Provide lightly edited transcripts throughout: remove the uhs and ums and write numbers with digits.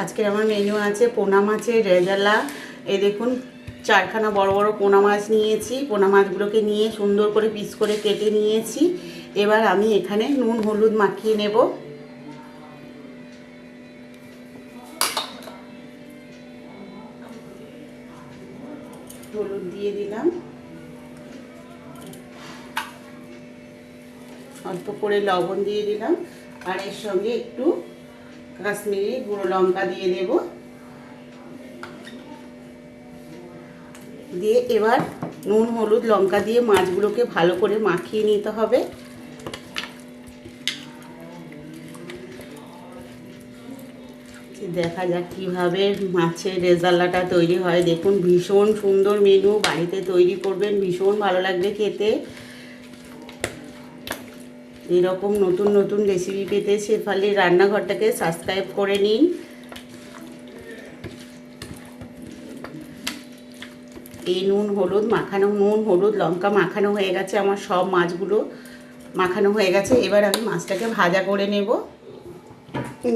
আজকের আমার মেনু আছে পোনা মাছের রেজালা। এই দেখুন, চারখানা বড় বড় পোনা মাছ নিয়েছি। পোনা মাছগুলোকে নিয়ে সুন্দর করে পিস করে কেটে নিয়েছি। এবার আমি এখানে নুন হলুদ মাখিয়ে নেব। হলুদ দিয়ে দিলাম, অল্প করে লবণ দিয়ে দিলাম, আর এর সঙ্গে একটু কাশ্মীরি গুঁড়ো লঙ্কা দিয়ে দেব। দিয়ে এবার নুন হলুদ লঙ্কা দিয়ে মাছগুলোকে ভালো করে মাখিয়ে নিতে হবে। দেখা যাক কিভাবে মাছের রেজালাটা তৈরি হয়। দেখুন, ভীষণ সুন্দর মেনু, বাড়িতে তৈরি করবেন, ভীষণ ভালো লাগবে খেতে। এরকম নতুন নতুন রেসিপি পেতে শেফালির রান্নাঘরটাকে সাবস্ক্রাইব করে নিন। এই নুন হলুদ লঙ্কা মাখানো হয়ে গেছে, আমার সব মাছগুলো মাখানো হয়ে গেছে। এবার আমি মাছটাকে ভাজা করে নেব।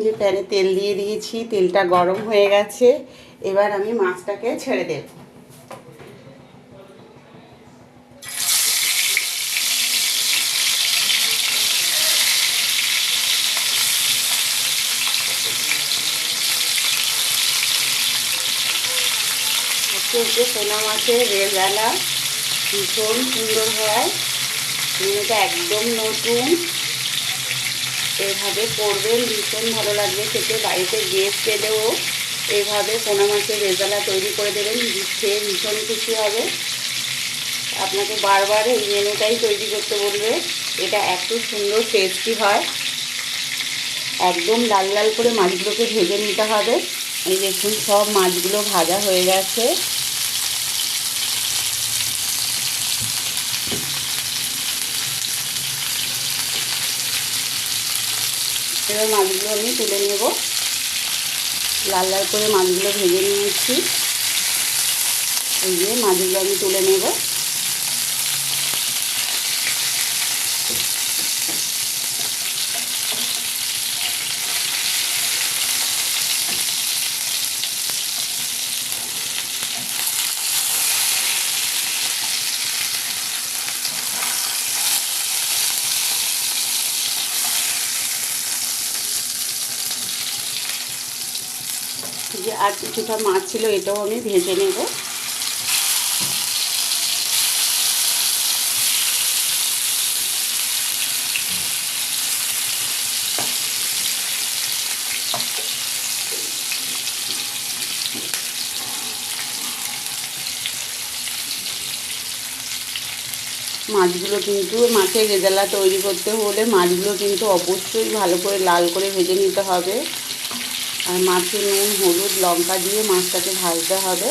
যে প্যানে তেল দিয়ে দিয়েছি, তেলটা গরম হয়ে গেছে। এবার আমি মাছটাকে ছেড়ে দেব। পোনা মাছের রেজালা ভীষণ সুন্দর হয়। মেনুটা একদম নতুন, এভাবে করবেন, ভীষণ ভালো লাগবে খেতে। বাড়িতে গেস্ট এলেও এইভাবে পোনা মাছের রেজালা তৈরি করে দেবেন, খেয়ে ভীষণ খুশি হবে। আপনাকে বারবার এই মেনুটাই তৈরি করতে বলবে। এটা এত সুন্দর টেস্টি হয়। একদম লাল লাল করে মাছগুলোকে ভেজে নিতে হবে। এই দেখুন, সব মাছগুলো ভাজা হয়ে গেছে। এবার মাছগুলো আমি তুলে নেব। লাল লাল করে মাছগুলো ভেজে নিয়েছি। এই যে মাছগুলো আমি তুলে নেব। যে আর কিছুটা মাছ ছিল, এটাও আমি ভেজে নেব। মাছগুলো কিন্তু, মাছের রেজালা তৈরি করতে হলে মাছগুলো কিন্তু অবশ্যই ভালো করে লাল করে ভেজে নিতে হবে। আর মাছে নুন হলুদ লঙ্কা দিয়ে মাছটাকে ভাজতে হবে।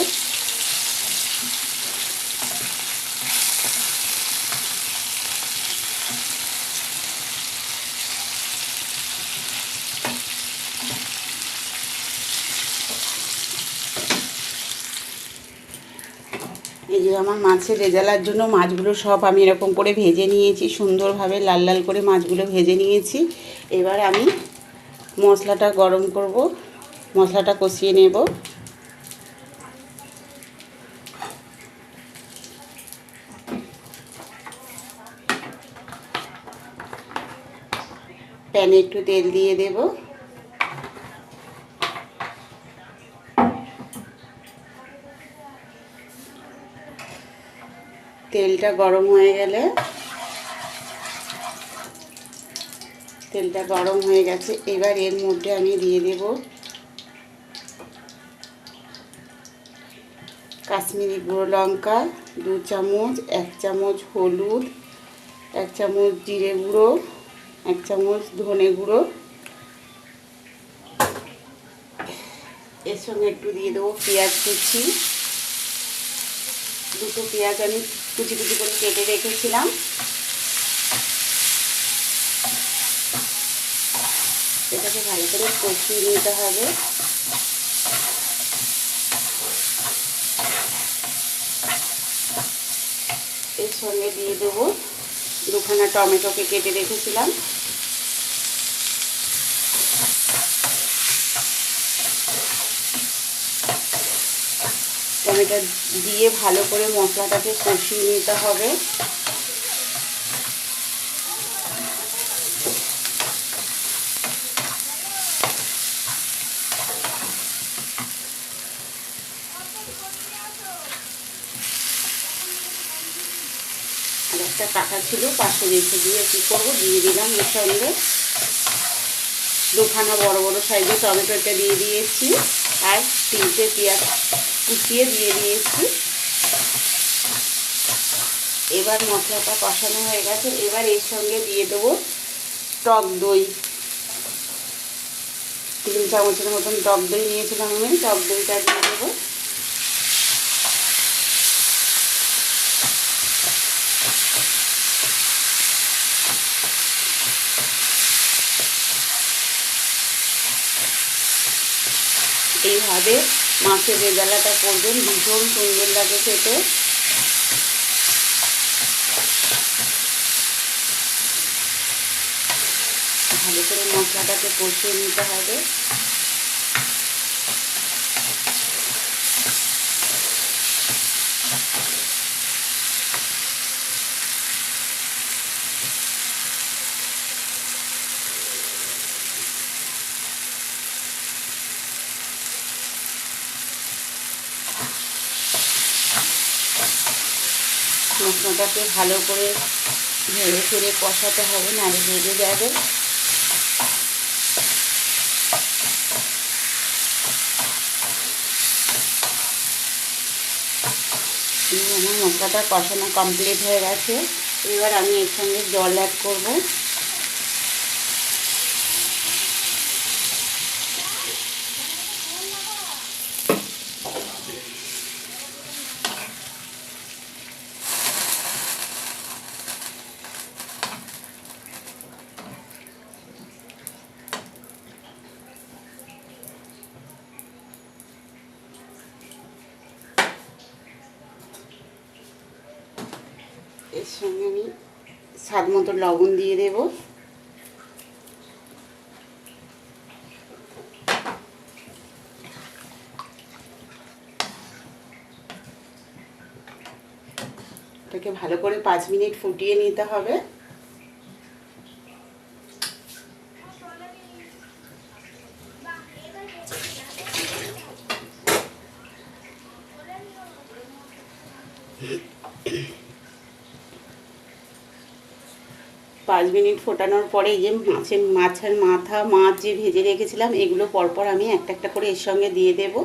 এই যে আমার মাছের রেজালার জন্য মাছগুলো সব আমি এরকম করে ভেজে নিয়েছি, সুন্দরভাবে লাল লাল করে মাছগুলো ভেজে নিয়েছি। এবার আমি মশলাটা গরম করব, মশলাটা কষিয়ে নেব। প্যানে একটু তেল দিয়ে দেব। তেলটা গরম হয়ে গেলে, তেলটা গরম হয়ে গেছে, এবার এর মধ্যে আমি দিয়ে দেব কাশ্মীরি গুঁড়ো লঙ্কা 2 চামচ, 1 চামচ হলুদ, 1 চামচ জিরে গুঁড়ো, 1 চামচ ধনে গুঁড়ো। এর সঙ্গে একটু দিয়ে দেবো পেঁয়াজ কুচি। 2টো পেঁয়াজ আমি কুচি কুচি করে কেটে রেখেছিলাম। এটাকে ভালো করে কষিয়ে নিতে হবে। এর সঙ্গে দিয়ে দেবো 2খানা টমেটোকে কেটে রেখেছিলাম। টমেটো দিয়ে ভালো করে মশলাটাকে কষিয়ে নিতে হবে। আর একটা কাটা ছিল পাশে রেখে দিয়ে কী করবো, দিয়ে দিলাম এর সঙ্গে দুখানা বড় বড় সাইজের টমেটোটা দিয়ে দিয়েছি আর 3টে পেঁয়াজ কুচিয়ে দিয়ে দিয়েছি। এবার মশলাটা কষানো হয়ে গেছে। এবার এর সঙ্গে দিয়ে দেবো টক দই। 3 চামচের মতন টক দই নিয়েছিলাম আমি, টক দইটা দিয়ে দেবো। এইভাবে মাছের রেজালাটা করবেন, ভীষণ সুন্দর লাগে খেতে। ভালো করে মশলাটাকে কষিয়ে নিতে হবে। মশলাটাকে ভালো করে নেড়ে চেড়ে কষাতে হবে, নাড়ে ভেজে যাবে। আমার মশলাটা কষানো কমপ্লিট হয়ে গেছে। এবার আমি এর সঙ্গে জল অ্যাড করব। এর সঙ্গে আমি স্বাদ মতো লবণ দিয়ে দেব। এটাকে ভালো করে 5 মিনিট ফুটিয়ে নিতে হবে। পাঁচ মিনিট ফোটানোর পরে এই যে মাছের মাথা মাছ যে ভেজে রেখেছিলাম এগুলো পরপর আমি একটা একটা করে এর সঙ্গে দিয়ে দেব।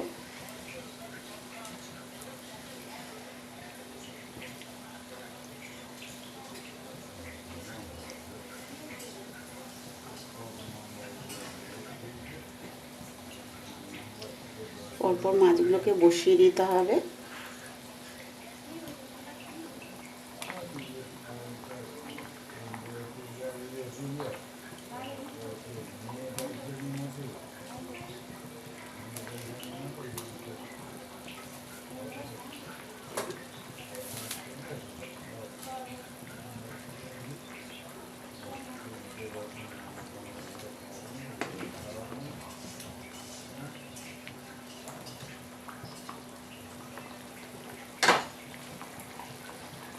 পরপর মাছগুলোকে বসিয়ে দিতে হবে।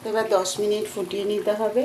এবার 10 মিনিট ফুটিয়ে নিতে হবে।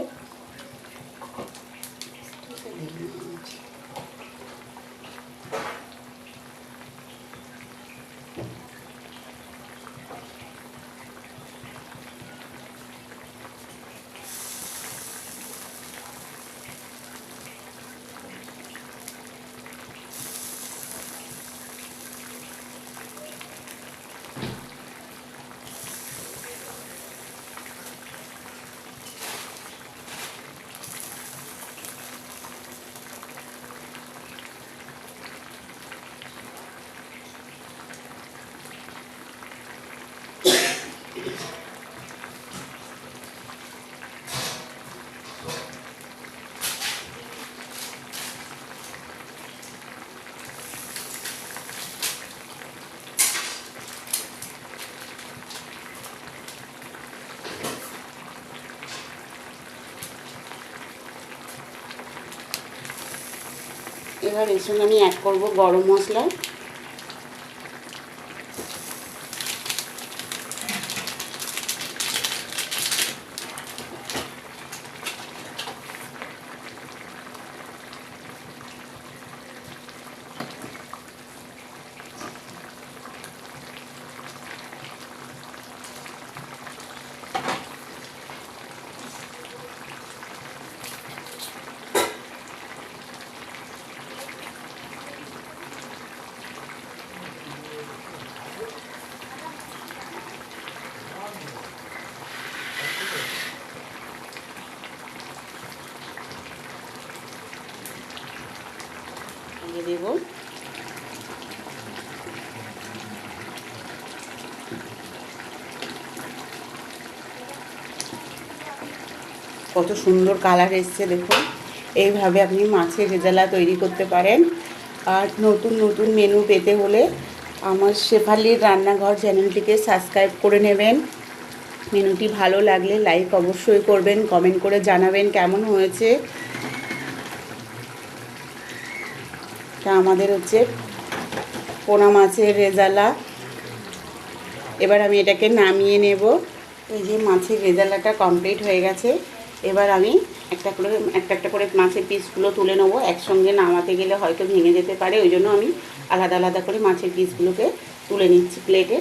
এবার এর সঙ্গে আমি অ্যাড করব গরম মশলা। দিয়ে দেব। কত সুন্দর কালার এসছে দেখুন। এইভাবে আপনি মাছের রেজালা তৈরি করতে পারেন। আর নতুন নতুন মেনু পেতে হলে আমার শেফালির রান্নাঘর চ্যানেলটিকে সাবস্ক্রাইব করে নেবেন। মেনুটি ভালো লাগলে লাইক অবশ্যই করবেন, কমেন্ট করে জানাবেন কেমন হয়েছে। তা আমাদের হচ্ছে পোনা মাছের রেজালা। এবার আমি এটাকে নামিয়ে নেব। এই যে মাছের রেজালাটা কমপ্লিট হয়ে গেছে। এবার আমি একটা একটা করে মাছের পিসগুলো তুলে নেব। একসঙ্গে নামাতে গেলে হয়তো ভেঙে যেতে পারে, ওই জন্য আমি আলাদা আলাদা করে মাছের পিসগুলোকে তুলে নিচ্ছি প্লেটে।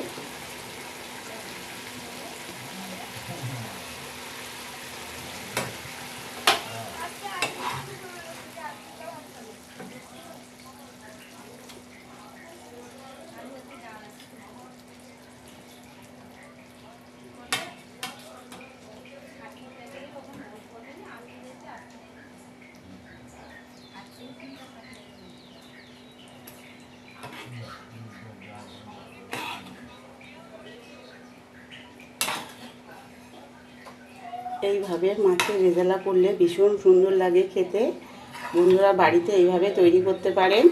এইভাবে মাছের রেজালা করলে ভীষণ সুন্দর লাগে খেতে। বন্ধুরা বাড়িতে এইভাবে তৈরি করতে পারেন।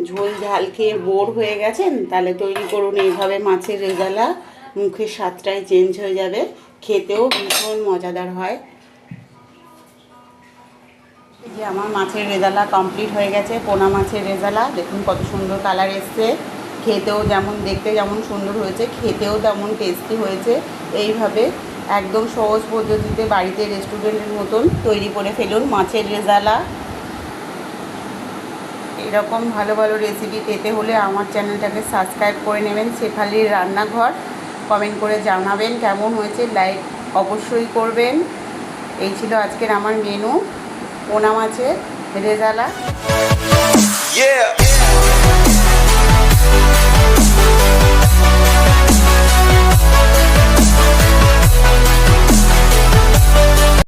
ঝোল ঝাল খেয়ে বোর হয়ে গেছেন, তাহলে তৈরি করুন এইভাবে মাছের রেজালা। মুখের স্বাদটাই চেঞ্জ হয়ে যাবে, খেতেও ভীষণ মজাদার হয়। এই যে আমার মাছের রেজালা কমপ্লিট হয়ে গেছে। পোনা মাছের রেজালা দেখুন কত সুন্দর কালার এসছে। খেতেও যেমন, দেখতে যেমন সুন্দর হয়েছে, খেতেও তেমন টেস্টি হয়েছে। এইভাবে একদম সহজ পদ্ধতিতে বাড়িতে রেস্টুরেন্টের মতন তৈরি করে ফেলুন মাছের রেজালা। এরকম ভালো ভালো রেসিপি পেতে হলে আমার চ্যানেলটাকে সাবস্ক্রাইব করে নেবেন, শেফালির রান্নাঘর। কমেন্ট করে জানাবেন কেমন হয়েছে, লাইক অবশ্যই করবেন। এই ছিল আজকের আমার মেনু, পোনা মাছের রেজালা।